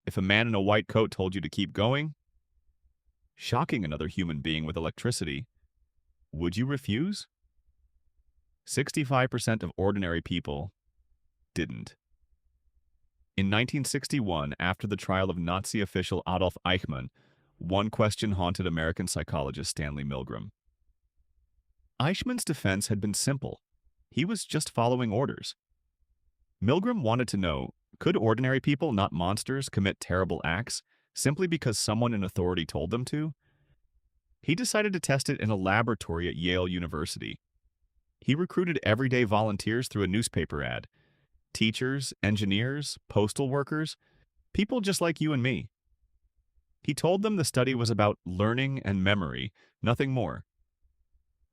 If a man in a white coat told you to keep going, shocking another human being with electricity, would you refuse? 65% of ordinary people didn't. In 1961, after the trial of Nazi official Adolf Eichmann, one question haunted American psychologist Stanley Milgram. Eichmann's defense had been simple. He was just following orders. Milgram wanted to know, could ordinary people, not monsters, commit terrible acts simply because someone in authority told them to? He decided to test it in a laboratory at Yale University. He recruited everyday volunteers through a newspaper ad. Teachers, engineers, postal workers, people just like you and me. He told them the study was about learning and memory, nothing more.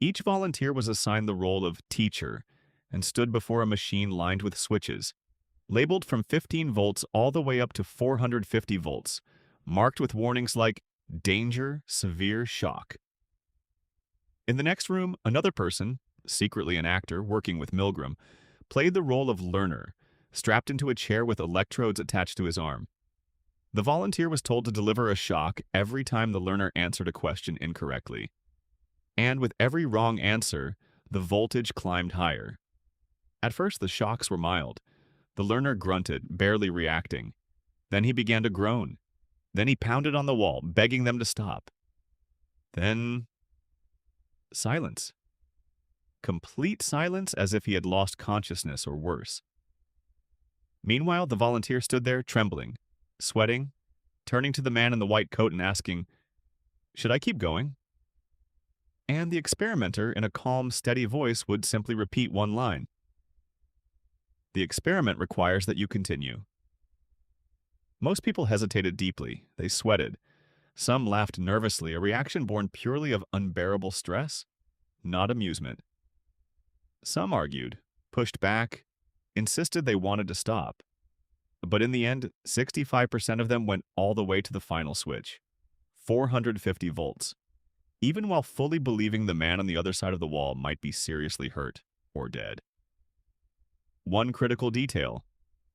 Each volunteer was assigned the role of teacher and stood before a machine lined with switches, labeled from 15 volts all the way up to 450 volts, marked with warnings like danger, severe shock. In the next room, another person, secretly an actor working with Milgram, played the role of learner, strapped into a chair with electrodes attached to his arm. The volunteer was told to deliver a shock every time the learner answered a question incorrectly. And with every wrong answer, the voltage climbed higher. At first, the shocks were mild. The learner grunted, barely reacting. Then he began to groan. Then he pounded on the wall, begging them to stop. Then, silence. Complete silence, as if he had lost consciousness or worse. Meanwhile, the volunteer stood there, trembling, sweating, turning to the man in the white coat and asking, "Should I keep going?" And the experimenter, in a calm, steady voice, would simply repeat one line. The experiment requires that you continue. Most people hesitated deeply. They sweated. Some laughed nervously, a reaction born purely of unbearable stress, not amusement. Some argued, pushed back, insisted they wanted to stop. But in the end, 65% of them went all the way to the final switch, 450 volts, even while fully believing the man on the other side of the wall might be seriously hurt or dead. One critical detail: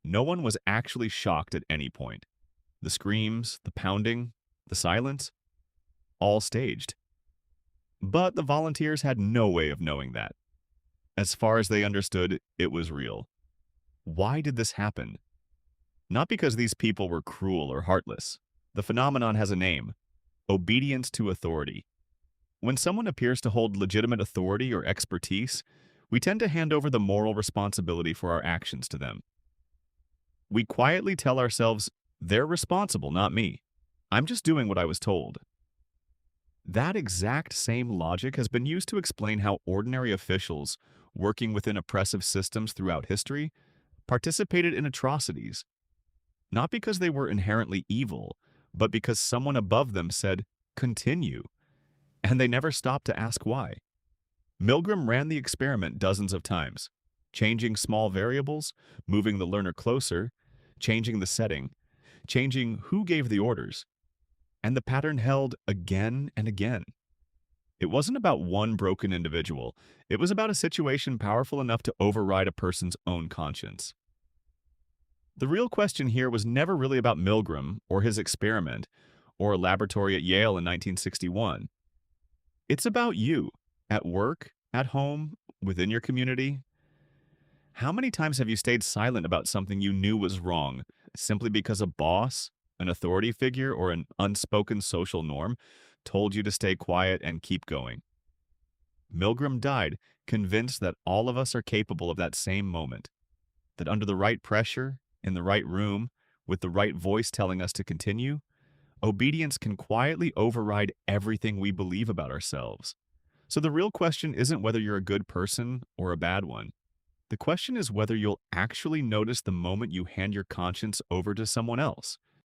no one was actually shocked at any point. The screams, the pounding, the silence, all staged. But the volunteers had no way of knowing that. As far as they understood, it was real. Why did this happen? Not because these people were cruel or heartless. The phenomenon has a name: obedience to authority. When someone appears to hold legitimate authority or expertise, we tend to hand over the moral responsibility for our actions to them. We quietly tell ourselves, they're responsible, not me. I'm just doing what I was told. That exact same logic has been used to explain how ordinary officials, working within oppressive systems throughout history, participated in atrocities. Not because they were inherently evil, but because someone above them said, "Continue," and they never stopped to ask why. Milgram ran the experiment dozens of times, changing small variables, moving the learner closer, changing the setting, changing who gave the orders. And the pattern held again and again. It wasn't about one broken individual. It was about a situation powerful enough to override a person's own conscience. The real question here was never really about Milgram or his experiment or a laboratory at Yale in 1961. It's about you, at work, at home, within your community. How many times have you stayed silent about something you knew was wrong, simply because a boss, an authority figure, or an unspoken social norm told you to stay quiet and keep going? Milgram died convinced that all of us are capable of that same moment, that under the right pressure, in the right room, with the right voice telling us to continue, obedience can quietly override everything we believe about ourselves. So the real question isn't whether you're a good person or a bad one. The question is whether you'll actually notice the moment you hand your conscience over to someone else,